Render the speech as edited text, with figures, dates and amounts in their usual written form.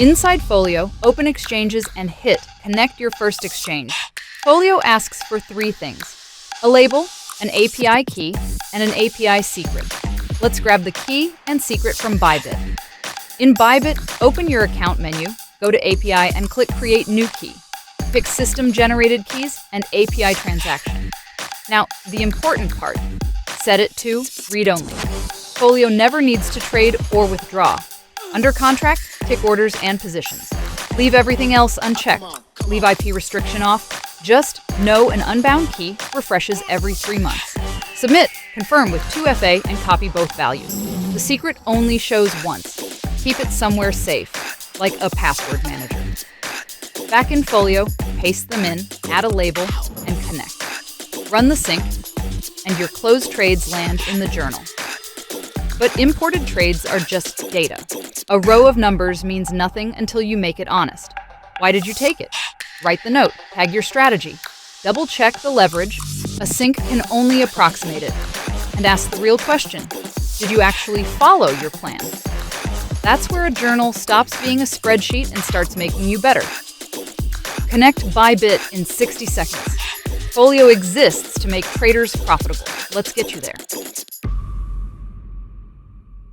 Inside Folio, open exchanges and hit Connect your first exchange. Folio asks for three things: a label, an API key, and an API secret. Let's grab the key and secret from Bybit. In Bybit, open your account menu, go to API and click Create New Key. Pick System-Generated Keys and API Transaction. Now, the important part, set it to read-only. Folio never needs to trade or withdraw. Under contract, tick orders and positions. Leave everything else unchecked. Leave IP restriction off. Just know an unbound key refreshes every 3 months. Submit, confirm with 2FA and copy both values. The secret only shows once. Keep it somewhere safe, like a password manager. Back in Folio, paste them in, add a label, and connect. Run the sync, and your closed trades land in the journal. But imported trades are just data. A row of numbers means nothing until you make it honest. Why did you take it? Write the note, tag your strategy, double-check the leverage. A sync can only approximate it. And ask the real question: did you actually follow your plan? That's where a journal stops being a spreadsheet and starts making you better. Connect Bybit in 60 seconds. Folio exists to make traders profitable. Let's get you there.